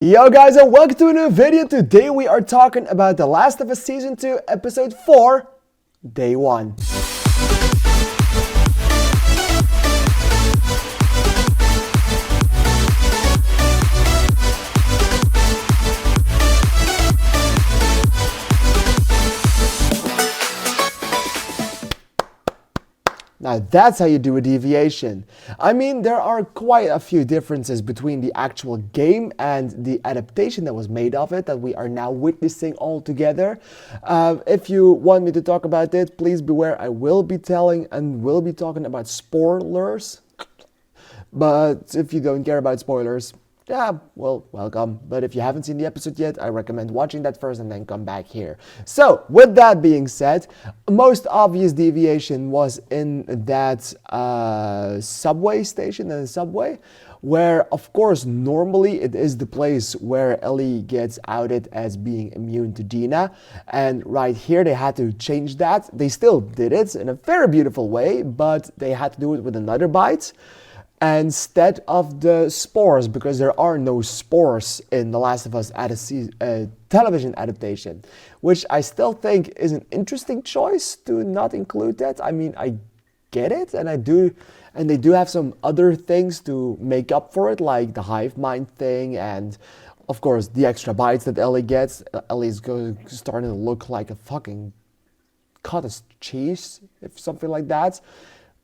Yo guys, and welcome to a new video. Today we are talking about The Last of Us Season 2 Episode 4, Day 1. Now that's how you do a deviation. I mean, there are quite a few differences between the actual game and the adaptation that was made of it that we are now witnessing all together. If you want me to talk about it, please beware. I will be telling and will be talking about spoilers. But if you don't care about spoilers, yeah, well, welcome. But if you haven't seen the episode yet, I recommend watching that first and then come back here. So, with that being said, most obvious deviation was in that subway station and subway, where, of course, normally it is the place where Ellie gets outed as being immune to Dina. And right here, they had to change that. They still did it in a very beautiful way, but they had to do it with another bite instead of the spores, because there are no spores in The Last of Us television adaptation, which I still think is an interesting choice to not include that. I mean, I get it, and they do have some other things to make up for it, like the hive mind thing, and of course the extra bites that Ellie gets. Ellie's starting to look like a fucking cottage cheese, if something like that.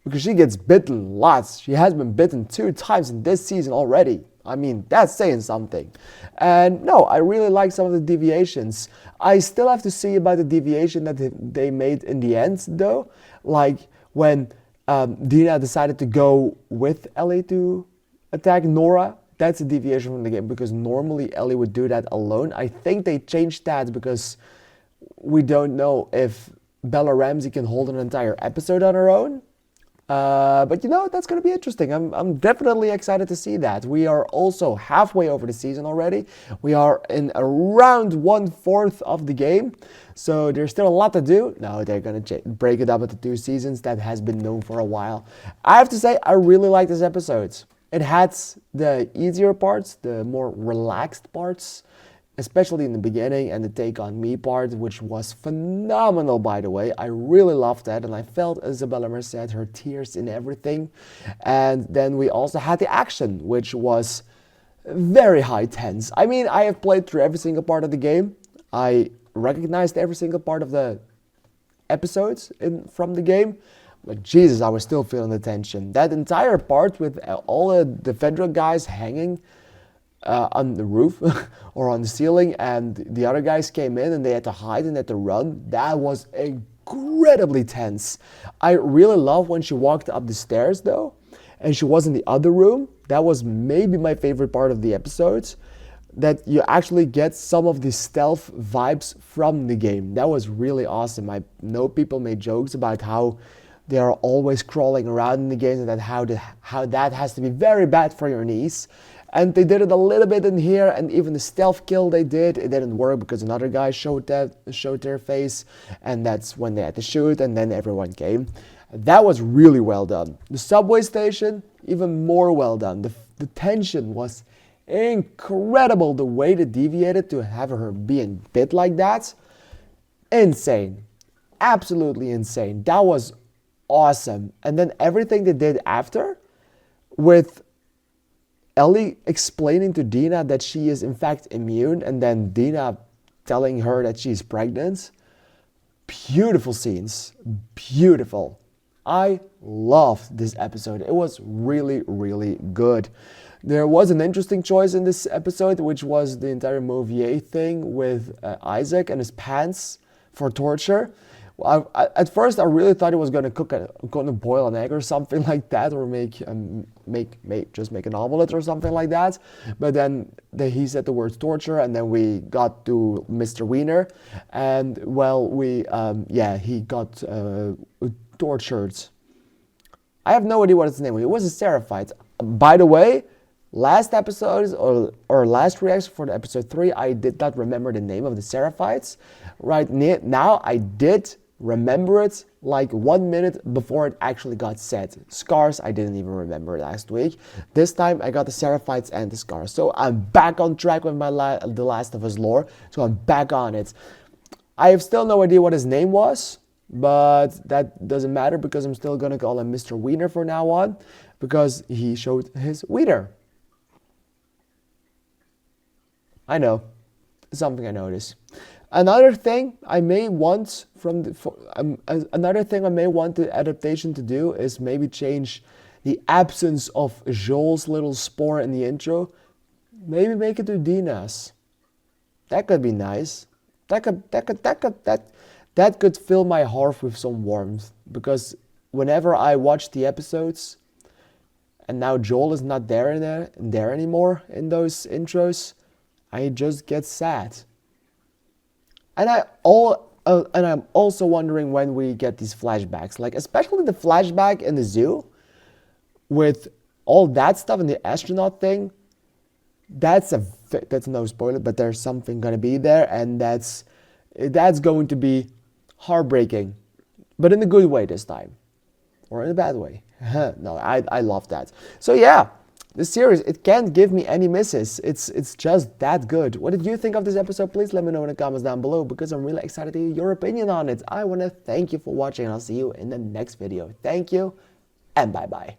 Because she gets bitten lots. She has been bitten 2 times in this season already. I mean, that's saying something. And no, I really like some of the deviations. I still have to see about the deviation that they made in the end, though. Like when Dina decided to go with Ellie to attack Nora. That's a deviation from the game, because normally Ellie would do that alone. I think they changed that because we don't know if Bella Ramsey can hold an entire episode on her own. But you know, that's going to be interesting. I'm definitely excited to see that. We are also halfway over the season already. We are in around 1/4 of the game. So there's still a lot to do. No, they're going to break it up into 2 seasons. That has been known for a while. I have to say, I really like this episode. It had the easier parts, the more relaxed parts, especially in the beginning, and the Take On Me part, which was phenomenal, by the way. I really loved that, and I felt Isabella Merced, her tears in everything. And then we also had the action, which was very high tense. I mean, I have played through every single part of the game. I recognized every single part of the episodes from the game. But Jesus, I was still feeling the tension. That entire part with all the federal guys hanging on the roof or on the ceiling, and the other guys came in and they had to hide and had to run. That was incredibly tense. I really love when she walked up the stairs, though, and she was in the other room. That was maybe my favorite part of the episode, that you actually get some of the stealth vibes from the game. That was really awesome. I know people made jokes about how they are always crawling around in the game, and that how that has to be very bad for your knees. And they did it a little bit in here, and even the stealth kill they did, it didn't work because another guy showed their face, and that's when they had to shoot, and then everyone came. That was really well done. The subway station, even more well done. The tension was incredible. The way they deviated to have her being bit like that, insane. Absolutely insane. That was awesome. And then everything they did after, with Ellie explaining to Dina that she is in fact immune, and then Dina telling her that she's pregnant. Beautiful scenes. Beautiful. I loved this episode. It was really, really good. There was an interesting choice in this episode, which was the entire Mauvier thing with Isaac and his pants for torture. Well, at first, I really thought he was going to boil an egg or something like that, or make an omelet or something like that. But then he said the word torture, and then we got to Mr. Wiener, and well, he got tortured. I have no idea what his name was. It was a Seraphite. By the way, last episode or last reaction for the episode 3, I did not remember the name of the Seraphites. Right now, I did remember it like 1 minute before it actually got said. Scars, I didn't even remember last week. This time I got the Seraphites and the Scars. So I'm back on track with my The Last of Us lore. So I'm back on it. I have still no idea what his name was, but that doesn't matter because I'm still gonna call him Mr. Wiener from now on because he showed his wiener. I know, something I noticed. Another thing I may want the adaptation to do is maybe change the absence of Joel's little spore in the intro. Maybe make it to Dina's. That could be nice. That could fill my heart with some warmth because whenever I watch the episodes, and now Joel is not there anymore in those intros, I just get sad. And I'm also wondering when we get these flashbacks, like especially the flashback in the zoo with all that stuff and the astronaut thing. That's no spoiler, but there's something gonna be there, and that's going to be heartbreaking, but in a good way this time, or in a bad way. No, I love that. So yeah. This series, it can't give me any misses. It's just that good. What did you think of this episode? Please let me know in the comments down below because I'm really excited to hear your opinion on it. I want to thank you for watching and I'll see you in the next video. Thank you and bye-bye.